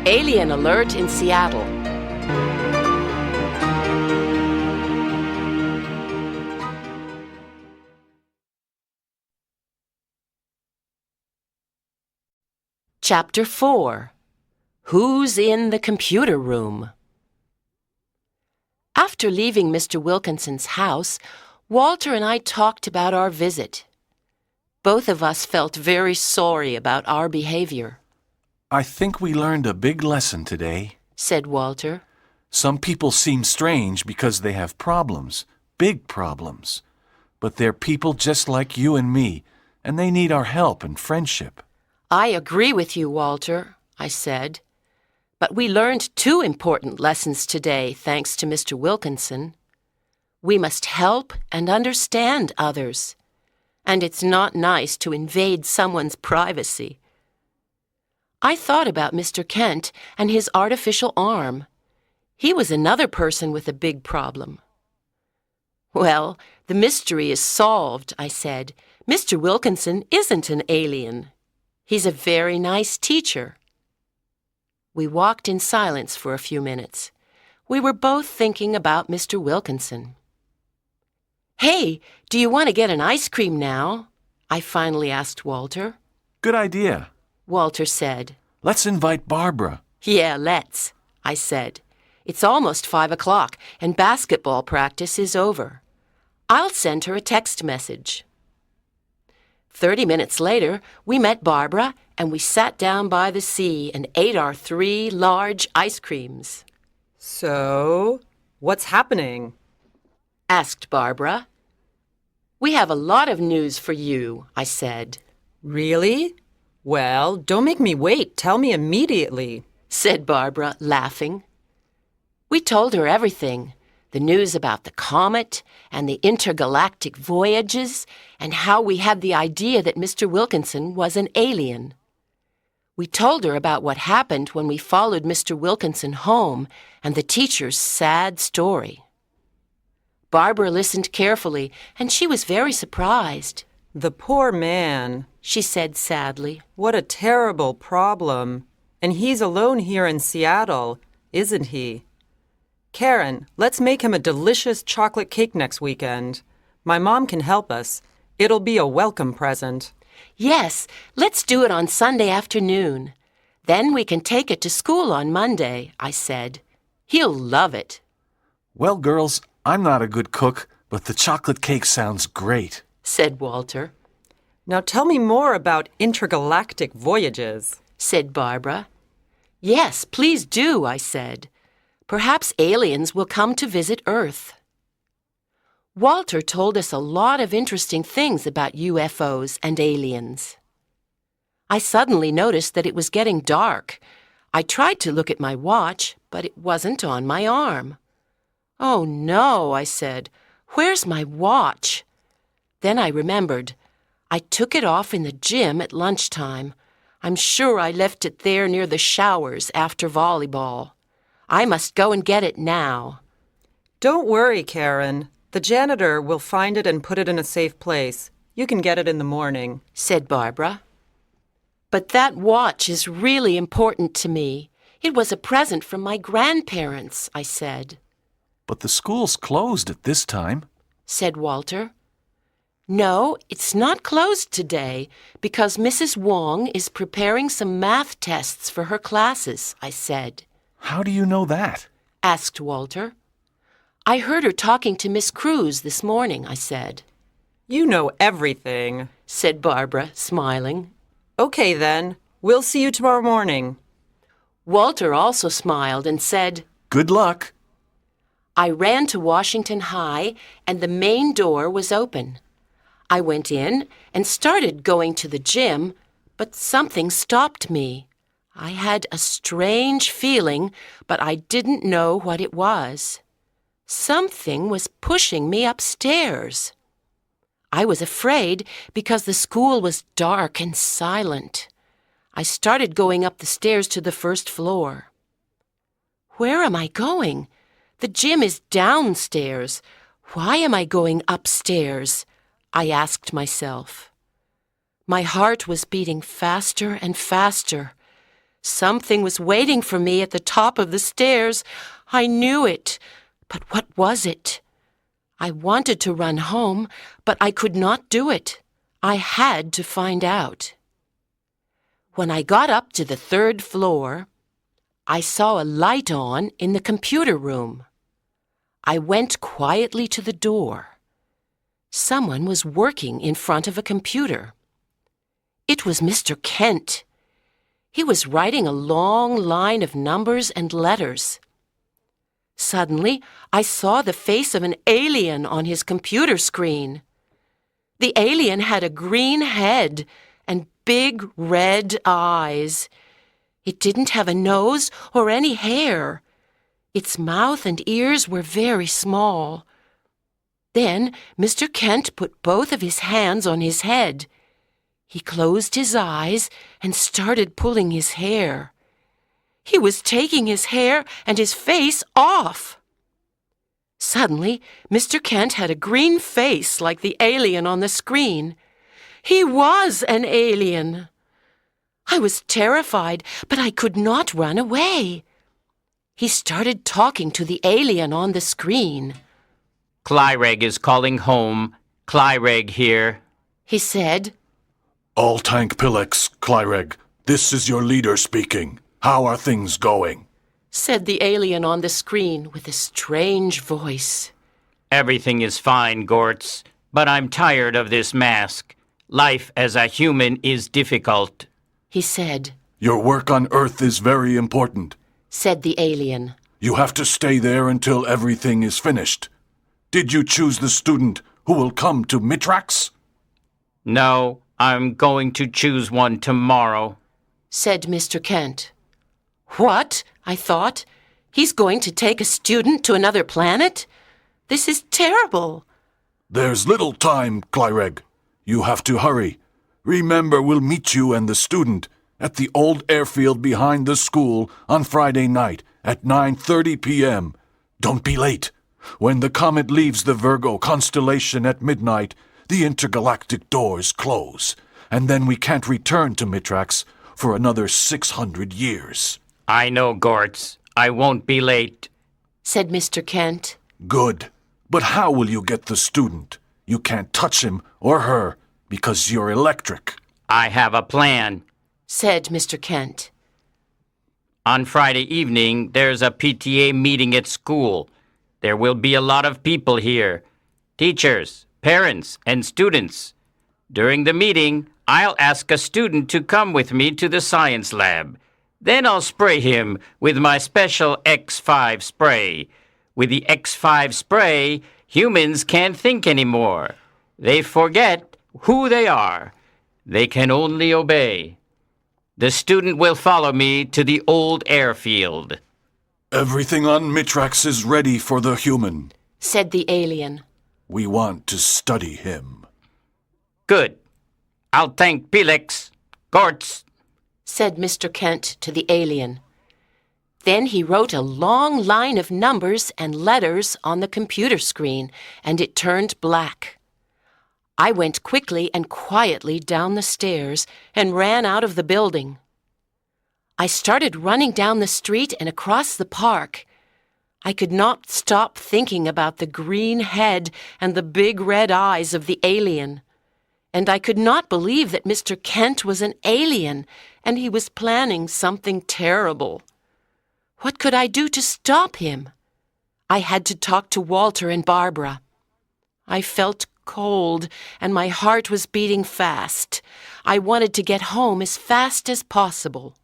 Alien alert in Seattle. Chapter 4. Who's in the computer room? After leaving Mr. Wilkinson's house, Walter and I talked about our visit. Both of us felt very sorry about our behavior. I think we learned a big lesson today, said Walter. Some people seem strange because they have problems, big problems. But they're people just like you and me, and they need our help and friendship. I agree with you, Walter, I said. But we learned 2 important lessons today, thanks to Mr. Wilkinson. We must help and understand others. And it's not nice to invade someone's privacy. I thought about Mr. Kent and his artificial arm. He was another person with a big problem. Well, the mystery is solved, I said. Mr. Wilkinson isn't an alien. He's a very nice teacher. We walked in silence for a few minutes. We were both thinking about Mr. Wilkinson. Hey, do you want to get an ice cream now? I finally asked Walter. Good idea, Walter said. Let's invite Barbara. Yeah, let's, I said. It's almost 5 o'clock and basketball practice is over. I'll send her a text message. 30 minutes later, we met Barbara and we sat down by the sea and ate our 3 large ice creams. So, what's happening? Asked Barbara. We have a lot of news for you, I said. Really? Well, don't make me wait. Tell me immediately, said Barbara, laughing. We told her everything. The news about the comet and the intergalactic voyages and how we had the idea that Mr. Wilkinson was an alien. We told her about what happened when we followed Mr. Wilkinson home and the teacher's sad story. Barbara listened carefully, and she was very surprised. The poor man, she said sadly. What a terrible problem. And he's alone here in Seattle, isn't he? Karen, let's make him a delicious chocolate cake next weekend. My mom can help us. It'll be a welcome present. Yes, let's do it on Sunday afternoon. Then we can take it to school on Monday, I said. He'll love it. Well, girls, I'm not a good cook, but the chocolate cake sounds great, said Walter. Now tell me more about intergalactic voyages, said Barbara. Yes, please do, I said. Perhaps aliens will come to visit Earth. Walter told us a lot of interesting things about UFOs and aliens. I suddenly noticed that it was getting dark. I tried to look at my watch, but it wasn't on my arm. Oh no, I said. Where's my watch? Then I remembered. I took it off in the gym at lunchtime. I'm sure I left it there near the showers after volleyball. I must go and get it now. Don't worry, Karen. The janitor will find it and put it in a safe place. You can get it in the morning, said Barbara. But that watch is really important to me. It was a present from my grandparents, I said. But the school's closed at this time, said Walter. No, it's not closed today because Mrs. Wong is preparing some math tests for her classes, I said. How do you know that? Asked Walter. I heard her talking to Miss Cruz this morning, I said. You know everything, said Barbara, smiling. Okay then, we'll see you tomorrow morning. Walter also smiled and said, Good luck. I ran to Washington High and the main door was open. I went in and started going to the gym, but something stopped me. I had a strange feeling, but I didn't know what it was. Something was pushing me upstairs. I was afraid because the school was dark and silent. I started going up the stairs to the first floor. Where am I going? The gym is downstairs. Why am I going upstairs? I asked myself. My heart was beating faster and faster. Something was waiting for me at the top of the stairs. I knew it. But what was it? I wanted to run home, but I could not do it. I had to find out. When I got up to the 3rd floor, I saw a light on in the computer room. I went quietly to the door. Someone was working in front of a computer. It was Mr. Kent. He was writing a long line of numbers and letters. Suddenly, I saw the face of an alien on his computer screen. The alien had a green head and big red eyes. It didn't have a nose or any hair. Its mouth and ears were very small. Then Mr. Kent put both of his hands on his head. He closed his eyes and started pulling his hair. He was taking his hair and his face off. Suddenly, Mr. Kent had a green face like the alien on the screen. He was an alien. I was terrified, but I could not run away. He started talking to the alien on the screen. Clyreg is calling home. Clyreg here, He said. All tank Pilex, Clyreg. This is your leader speaking. How are things going? Said the alien on the screen with a strange voice. Everything is fine, Gortz, but I'm tired of this mask. Life as a human is difficult, He said. Your work on Earth is very important. Said the alien. You have to stay there until everything is finished. Did you choose the student who will come to Mitrax? No, I'm going to choose one tomorrow. Said Mr. Kent. What? I thought. He's going to take a student to another planet? This is terrible. There's little time, Clyreg. You have to hurry. Remember, we'll meet you and the student at the old airfield behind the school on Friday night at 9:30 p.m. Don't be late. When the comet leaves the Virgo constellation at midnight, the intergalactic doors close, and then we can't return to Mitrax for another 600 years. I know, Gortz. I won't be late. Said Mr. Kent. Good. But how will you get the student? You can't touch him or her because you're electric. I have a plan. Said Mr. Kent. On Friday evening, there's a PTA meeting at school. There will be a lot of people here. Teachers, parents, and students. During the meeting, I'll ask a student to come with me to the science lab. Then I'll spray him with my special X5 spray. With the X5 spray, humans can't think anymore. They forget who they are. They can only obey. The student will follow me to the old airfield. Everything on Mitrax is ready for the human. Said the alien. We want to study him. Good. I'll thank Pilex. Gortz. Said Mr. Kent to the alien. Then he wrote a long line of numbers and letters on the computer screen, and it turned black. I went quickly and quietly down the stairs and ran out of the building. I started running down the street and across the park. I could not stop thinking about the green head and the big red eyes of the alien. And I could not believe that Mr. Kent was an alien and he was planning something terrible. What could I do to stop him? I had to talk to Walter and Barbara. I felt cold and my heart was beating fast. I wanted to get home as fast as possible.